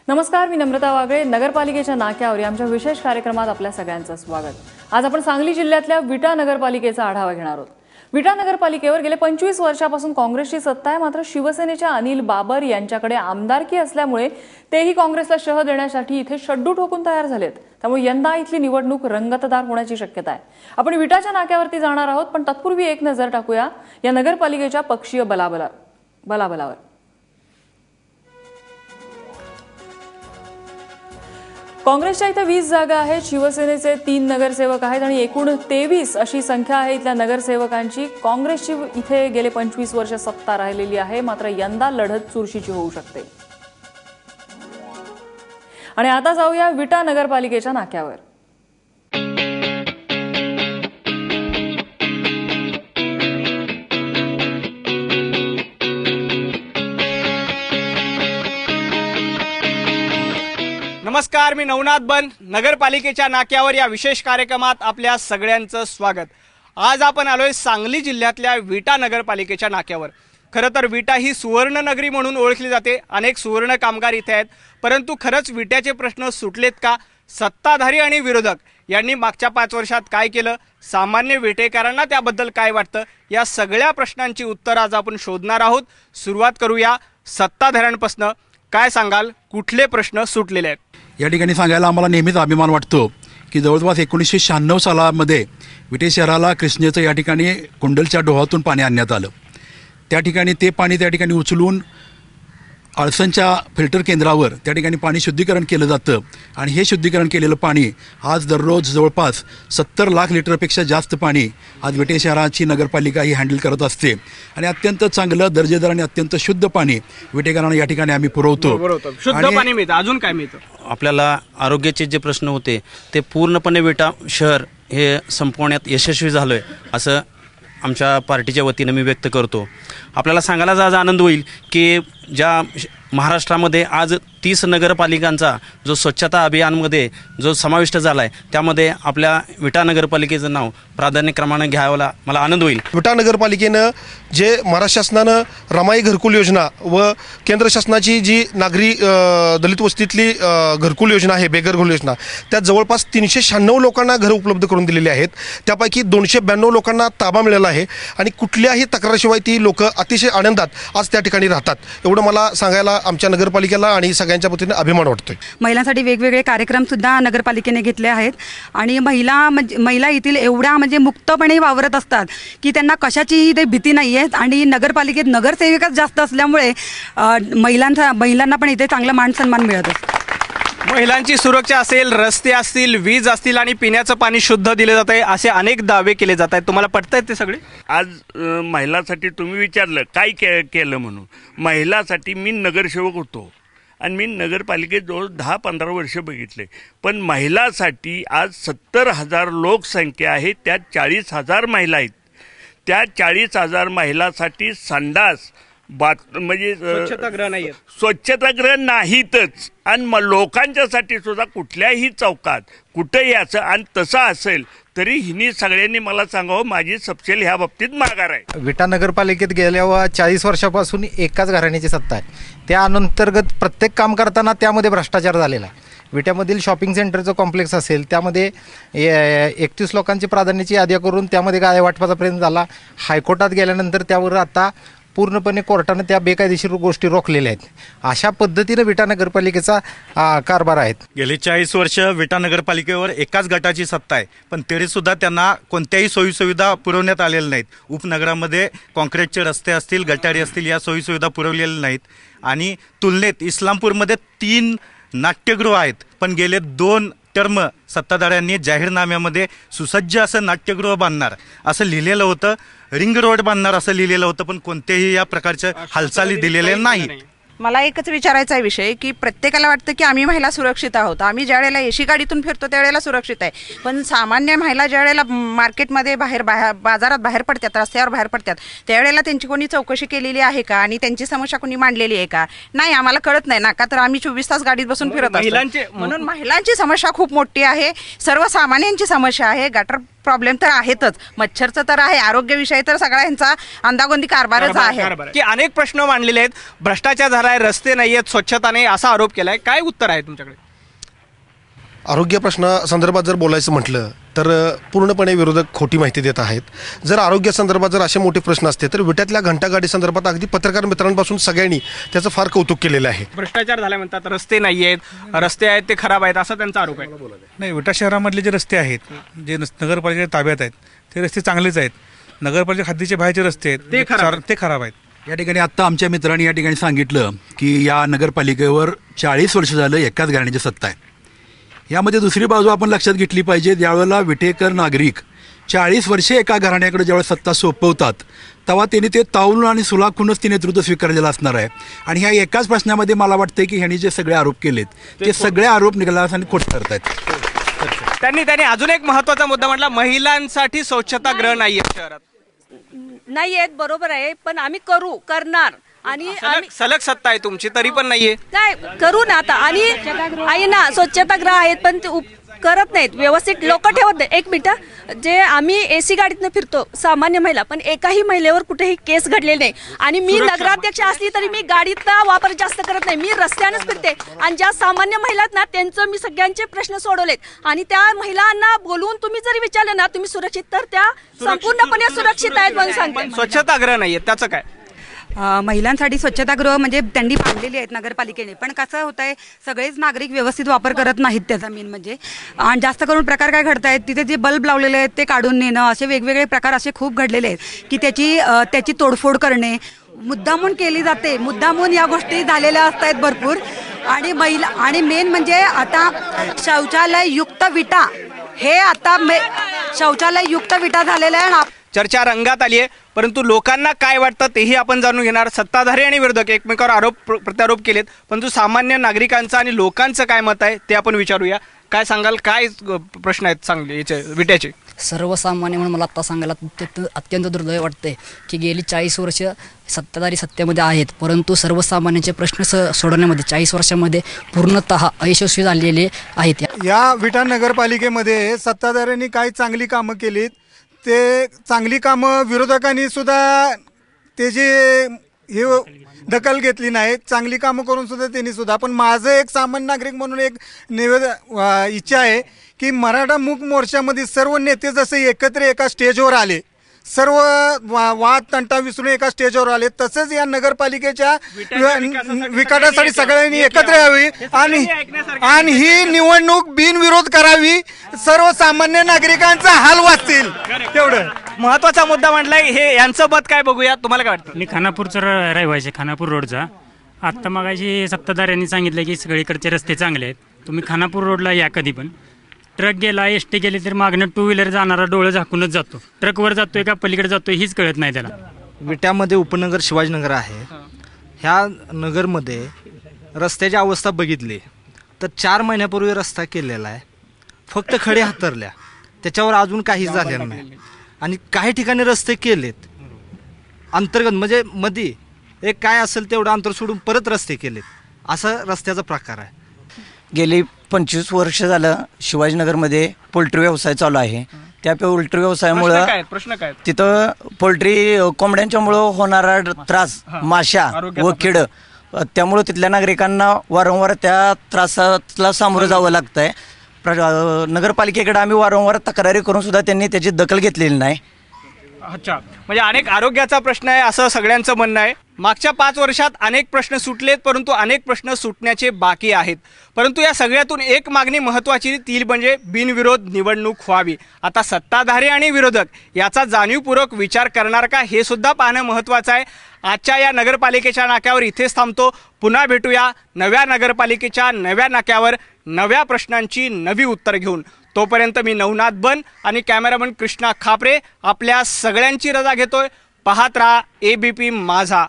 नमस्कार, मी नम्रता वागळे. नगरपालिकेच्या नाक्यावर आमच्या विशेष कार्यक्रमात आपल्या सगळ्यांचं स्वागत. आज आपण सांगली जिल्ह्यातल्या विटा नगरपालिकेचा आढावा घेणार आहोत. विटा नगरपालिकेवर गेले 25 वर्षापासून काँग्रेसची सत्ता आहे. मात्र शिवसेनेच्या अनिल बाबर यांच्याकडे आमदारकी असल्यामुळे तेही काँग्रेसला शह देण्यासाठी इथे शड्डू ठोकून तयार झालेत. त्यामुळे यंदा इथली निवडणूक रंगतदार होण्याची शक्यता आहे. आपण विटाच्या नाक्यावरती जाणार आहोत, पण तत्पूर्वी एक नजर टाकूया या नगरपालिकेच्या पक्षीय बलाबलावर. काँग्रेसच्या इथे 20 जागा आहेत, शिवसेनेचे 3 नगरसेवक आहेत आणि एकूण 23 अशी संख्या आहे इथल्या नगरसेवकांची. काँग्रेसची इथे गेले 25 वर्ष सत्ता राहिलेली आहे. मात्र यंदा लढत चुरशीची होऊ शकते. आणि आता जाऊया विटा नगरपालिकेच्या नाक्यावर. नमस्कार, मी नवनाथ बन. नगरपालिकेच्या नाक्यावर या विशेष कार्यक्रमात आपल्या सगळ्यांचं स्वागत. आज आपण आलोय सांगली जिल्ह्यातल्या विटा नगरपालिकेच्या नाक्यावर. खरं तर विटा ही सुवर्ण नगरी म्हणून ओळखली जाते. अनेक सुवर्ण कामगार इथे आहेत. परंतु खरंच विट्याचे प्रश्न सुटलेत का? सत्ताधारी आणि विरोधक यांनी मागच्या 5 वर्षात काय केलं? सामान्य विटेकरांना त्याबद्दल काय वाटतं? या सगळ्या प्रश्नांची उत्तर आज आपण शोधणार आहोत. सुरुवात करूया सत्ताधाऱ्यांपासून. काय सांगाल, कुठले प्रश्न सुटलेले आहेत? या ठिकाणी सांगायला आम्हाला नेहमीच अभिमान वाटतो की जवळपास 1996 सालामध्ये विटे शहराला कृष्णेचं या ठिकाणी कुंडलच्या डोहातून पाणी आणण्यात आलं. त्या ठिकाणी ते पाणी त्या ठिकाणी उचलून आळसनच्या फिल्टर केंद्रावर त्या ठिकाणी पाणी शुद्धीकरण केलं जातं. आणि हे शुद्धीकरण केलेलं पाणी आज दररोज जवळपास 70 लाख लिटरपेक्षा जास्त पाणी आज विटे शहराची नगरपालिका ही हँडल करत असते. आणि अत्यंत चांगलं दर्जेदार आणि अत्यंत शुद्ध पाणी विटेकरांना या ठिकाणी आम्ही पुरवतो. शुद्ध पाणी मिळतं. अजून काय मिळतं? आपल्याला आरोग्याचे जे प्रश्न होते ते पूर्णपणे विटा शहर हे संपवण्यात यशस्वी झालं आहे असं आमच्या पार्टीच्या वतीनं मी व्यक्त करतो. आपल्याला सांगायला आज आनंद होईल की ज्या महाराष्ट्रामध्ये आज 30 नगरपालिकांचा जो स्वच्छता अभियानमध्ये जो समाविष्ट झाला आहे त्यामध्ये आपल्या विटा नगरपालिकेचं नाव प्राधान्यक्रमाने घ्यायला मला आनंद होईल. विटा नगरपालिकेनं जे महाराष्ट्र शासनानं रमाई घरकुल योजना व केंद्र शासनाची जी नागरी दलित वस्तीतली घरकुल योजना आहे, बेघरकुल योजना, त्यात जवळपास 396 लोकांना घरं उपलब्ध करून दिलेली आहेत. त्यापैकी 292 लोकांना ताबा मिळाला आहे आणि कुठल्याही तक्रारशिवाय ती लोक अतिशय आनंदात आज त्या ठिकाणी राहतात. एवढं मला सांगायला आमच्या नगरपालिकेला आणि सगळ्यांच्या पद्धतीने अभिमान वाटतोय. महिलांसाठी वेगवेगळे कार्यक्रम सुद्धा नगरपालिकेने घेतले आहेत आणि महिला येथील एवढ्या मुक्तपणे वावरत असतात की त्यांना कशाचीही ते भीती नाही आहे. आणि नगरपालिकेत नगरसेविकाच जास्त असल्यामुळे महिलांना पण इथे चांगला मान सन्मान मिळत असतो. महिलांची सुरक्षा असेल, रस्ते असतील, वीज असतील आणि पिण्याचं पाणी शुद्ध दिले जात आहे असे अनेक दावे केले जात आहेत. तुम्हाला पटतायत ते सगळे? आज महिलांसाठी तुम्ही विचारलं काय केलं म्हणून. महिलांसाठी मी नगरसेवक होतो आणि मी नगरपालिकेत जवळ 10-15 वर्ष बघितले. पण महिलांसाठी आज 70,000 लोकसंख्या आहे, त्यात 40,000 महिला आहेत. त्या 40,000 महिलांसाठी संडास म्हणजे स्वच्छतागृह नाही, स्वच्छतागृह नाहीतच. आणि लोकांच्यासाठी सुद्धा कुठल्याही चौकात कुठंही असं, आणि तसं असेल तरी हिनी सगळ्यांनी मला सांगावं माझी सपशेल ह्या बाबतीत माघार आहे. विटा नगरपालिकेत गेल्या 40 वर्षापासून एकाच घराण्याची सत्ता आहे. त्या अंतर्गत प्रत्येक काम करताना त्यामध्ये भ्रष्टाचार झालेला आहे. विट्यामधील शॉपिंग सेंटरचं कॉम्प्लेक्स असेल त्यामध्ये 31 लोकांची प्राधान्याची यादी करून त्यामध्ये काय वाटपाचा प्रयत्न झाला. हायकोर्टात गेल्यानंतर त्यावर आता पूर्णपणे कोर्टाने त्या बेकायदेशीर गोष्टी रोखलेल्या आहेत. अशा पद्धतीने विटा नगरपालिकेचा कारभार आहे. गेली 40 वर्ष विटा नगरपालिकेवर एकाच गटाची सत्ता आहे, पण तरीसुद्धा त्यांना कोणत्याही सोयीसुविधा पुरवण्यात आलेल्या नाहीत. उपनगरामध्ये काँक्रीटचे रस्ते असतील, गटारी असतील, या सोयीसुविधा पुरवलेल्या नाहीत. आणि तुलनेत इस्लामपूरमध्ये 3 नाट्यगृह आहेत, पण गेले 2 टर्म सत्ताधाऱ्यांनी जाहीरनाम्यामध्ये सुसज्ज असं नाट्यगृह बांधणार असं लिहिलेलं होतं, रिंग रोड बांधणार असं लिहिलेलं होतं, पण कोणत्याही या प्रकारच्या हालचाली दिलेल्या नाहीत. मला एकच विचारायचा आहे विषय की प्रत्येकाला वाटतं की आम्ही महिला सुरक्षित आहोत, आम्ही ज्या वेळेला एसी गाडीतून फिरतो त्यावेळेला सुरक्षित आहे. पण सामान्य महिला ज्या वेळेला मार्केटमध्ये बाजारात बाहेर पडतात, रस्त्यावर बाहेर पडतात, त्यावेळेला त्यांची कोणी चौकशी केलेली आहे का? आणि त्यांची समस्या कोणी मांडलेली आहे का? नाही, आम्हाला कळत नाही ना, का तर आम्ही 24 तास गाडीत बसून फिरत असतो. म्हणून महिलांची समस्या खूप मोठी आहे, सर्वसामान्यांची समस्या आहे. गटर प्रॉब्लेम तर आहेतच, मच्छरचं तर आहे, आरोग्यविषयी तर सगळ्यांचा अंदागोंदी कारभारच आहे की अनेक प्रश्न मांडलेले आहेत. भ्रष्टाचार आहे, रस्ते नाही आहेत, स्वच्छता नाही, असा आरोप केलाय. काय उत्तर आहे तुमच्याकडे? आरोग्य प्रश्नासंदर्भात जर बोलायचं म्हटलं तर पूर्णपणे विरोधक खोटी माहिती देत आहेत. जर आरोग्यासंदर्भात जर असे मोठे प्रश्न असते तर विट्यातल्या घंटागाडी संदर्भात अगदी पत्रकार मित्रांपासून सगळ्यांनी त्याचं फार कौतुक केलेलं आहे. भ्रष्टाचार झाला म्हणतात, रस्ते नाही आहेत, रस्ते आहेत ते खराब आहेत, असा त्यांचा आरोप आहे. नाही, विटा शहरामधले जे रस्ते आहेत, जे नगरपालिकेच्या ताब्यात आहेत, ते रस्ते चांगलेच आहेत. नगरपालिका हद्दीचे बाहेरचे रस्ते आहेत ते खराब आहेत. या ठिकाणी आत्ता आमच्या मित्रांनी या ठिकाणी सांगितलं की या नगरपालिकेवर 40 वर्ष झालं एकाच घराण्याची सत्ता आहे. यामध्ये दुसरी बाजू आपण लक्षात घेतली पाहिजे. ज्यावेळेला विटेकर नागरिक 40 वर्षे एका घराण्याकडे ज्यावेळेस सत्ता सोपवतात तेव्हा त्यांनी ते तावून आणि सुलाखूनच ते नेतृत्व स्वीकारलेलं असणार आहे. आणि ह्या एकाच प्रश्नामध्ये मला वाटतं की ह्यांनी जे सगळे आरोप केलेत ते सगळे आरोप निघाला आणि खोट करतायत. त्यांनी अजून एक महत्वाचा मुद्दा म्हटला, महिलांसाठी स्वच्छतागृह नाही आहेत शहरात. नाही आहेत, बरोबर आहे, पण आम्ही करणार आणि सलग सत्ता आहे तुमची तरी पण नाहीये. काय करू ना आता. आणि आहे ना, स्वच्छतागृह आहेत पण ते करत नाहीत व्यवस्थित, लोक ठेवत नाही. एक मिनिट, जे आम्ही एसी गाडीतनं फिरतो सामान्य महिला, पण एकाही महिलेवर कुठेही केस घडलेले नाही. आणि मी नगराध्यक्ष असली तरी मी गाडीचा वापर जास्त करत नाही, मी रस्त्यानेच फिरते. आणि ज्या सामान्य महिला आहेत ना त्यांचं मी सगळ्यांचे प्रश्न सोडवलेत. आणि त्या महिलांना बोलवून तुम्ही जरी विचारलं ना तुम्ही सुरक्षित, तर त्या संपूर्णपणे सुरक्षित आहेत म्हणून सांगते. स्वच्छतागृह नाहीये त्याचं काय? महिलांसाठी स्वच्छतागृह म्हणजे त्यांनी बांधलेली आहेत नगरपालिकेने, पण कसं होत आहे सगळेच नागरिक व्यवस्थित वापर करत नाहीत त्याचा मेन म्हणजे. आणि जास्त करून प्रकार काय घडत आहेत, तिथे जे बल्ब लावलेले आहेत ते काढून नेणं, असे वेगवेगळे प्रकार असे खूप घडलेले आहेत की त्याची तोडफोड करणे मुद्दामून केली जाते. मुद्दामून या गोष्टी झालेल्या असत आहेत भरपूर. आणि मेन म्हणजे आता शौचालययुक्त विटा, हे आता शौचालययुक्त विटा झालेल्या आहे. चर्चा रंगात आली आहे, परंतु लोकांना काय वाटतं तेही आपण जाणून घेणार. सत्ताधारी आणि विरोधक एकमेकावर आरोप प्रत्यारोप केलेत, परंतु सामान्य नागरिकांचं आणि लोकांचं काय मत आहे ते आपण विचारूया. काय सांगाल, काय प्रश्न आहेत चांगले याचे विट्याचे? सर्वसामान्य म्हणून मला आत्ता सांगायला अत्यंत दुर्दैव वाटते की गेली 40 वर्ष सत्ताधारी सत्तेमध्ये आहेत, परंतु सर्वसामान्यांचे प्रश्न सोडवण्यामध्ये 40 वर्षामध्ये पूर्णतः अयशस्वी झालेले आहेत. या विटा नगरपालिकेमध्ये सत्ताधाऱ्यांनी काही चांगली कामं केलीत, ते चांगली कामं विरोधकांनी सुद्धा त्याची हे दखल घेतली नाही. चांगली कामं करून सुद्धा त्यांनी सुद्धा. पण माझं एक सामान्य नागरिक म्हणून एक इच्छा आहे की मराठा मूक मोर्चामध्ये सर्व नेते जसे एकत्र एका स्टेजवर आले, सर्व वाद तंटा विसरून एका स्टेजवर आले, तसेच या नगरपालिकेच्या विकासासाठी सगळ्यांनी एकत्र यावी आणि ही निवडणूक बिनविरोध करावी. सर्वसामान्य नागरिकांचा हाल वाचतील. तेवढं महत्वाचा मुद्दा म्हटलाय. हे यांचं मत काय बघूया, तुम्हाला काय वाटतं? मी खानापूरचा रहिवासी, खानापूर रोडचा. आत्ता मगाशी सत्ताधाऱ्यांनी सांगितलं की सगळीकडचे रस्ते चांगले आहेत, तुम्ही खानापूर रोडला या कधी पण. ट्रक गेला, एसटी गेली तर मागणं 2 व्हीलर जाणारा डोळं झाकूनच जातो. ट्रकवर जातोय का पलीकडे जातोय हीच कळत नाही त्याला. विट्यामध्ये उपनगर शिवाजीनगर आहे. ह्या नगरमध्ये रस्त्याची अवस्था बघितली तर 4 महिन्यापूर्वी रस्ता केलेला आहे, फक्त खडे हातरल्या, त्याच्यावर अजून काहीच झालेलं नाही. आणि काही ठिकाणी रस्ते केलेत अंतर्गत, म्हणजे मध्ये एक काय असेल तेवढं अंतर सोडून परत रस्ते केलेत, असा रस्त्याचा प्रकार आहे. गेली 25 वर्ष झालं शिवाजीनगरमध्ये पोल्ट्री व्यवसाय चालू आहे. त्या पोल्ट्री व्यवसायामुळं प्रश्न काय तिथं पोल्ट्री कोंबड्यांच्यामुळं होणारा त्रास, माशा व किड, त्यामुळं तिथल्या नागरिकांना वारंवार त्या त्रासाला सामोरं जावं लागतं आहे. नगरपालिकेकडे आम्ही वारंवार तक्रारी करून सुद्धा त्यांनी त्याची दखल घेतलेली नाही. अच्छा, म्हणजे अनेक आरोग्याचा प्रश्न आहे असं सगळ्यांचं म्हणणं आहे. मागच्या 5 वर्षात अनेक प्रश्न सुटलेत, परंतु अनेक प्रश्न सुटण्याचे बाकी आहेत. परंतु या सगळ्यातून एक मागणी महत्त्वाची ती म्हणजे बिनविरोध निवडणूक व्हावी. आता सत्ताधारी आणि विरोधक याचा जाणीवपूर्वक विचार करणार का हे सुद्धा पाहणं महत्त्वाचं आहे. आजच्या या नगरपालिकेच्या नाक्यावर इथेच थांबतो. पुन्हा भेटूया नव्या नगरपालिकेच्या नव्या नाक्यावर नव्या प्रश्नांची नवी उत्तर घेऊन. तोपर्यंत मी नवनाथ बन आणि कॅमेरामन कृष्णा खापरे आपल्या सगळ्यांची रजा घेतोय. पाहत राहा ABP माझा.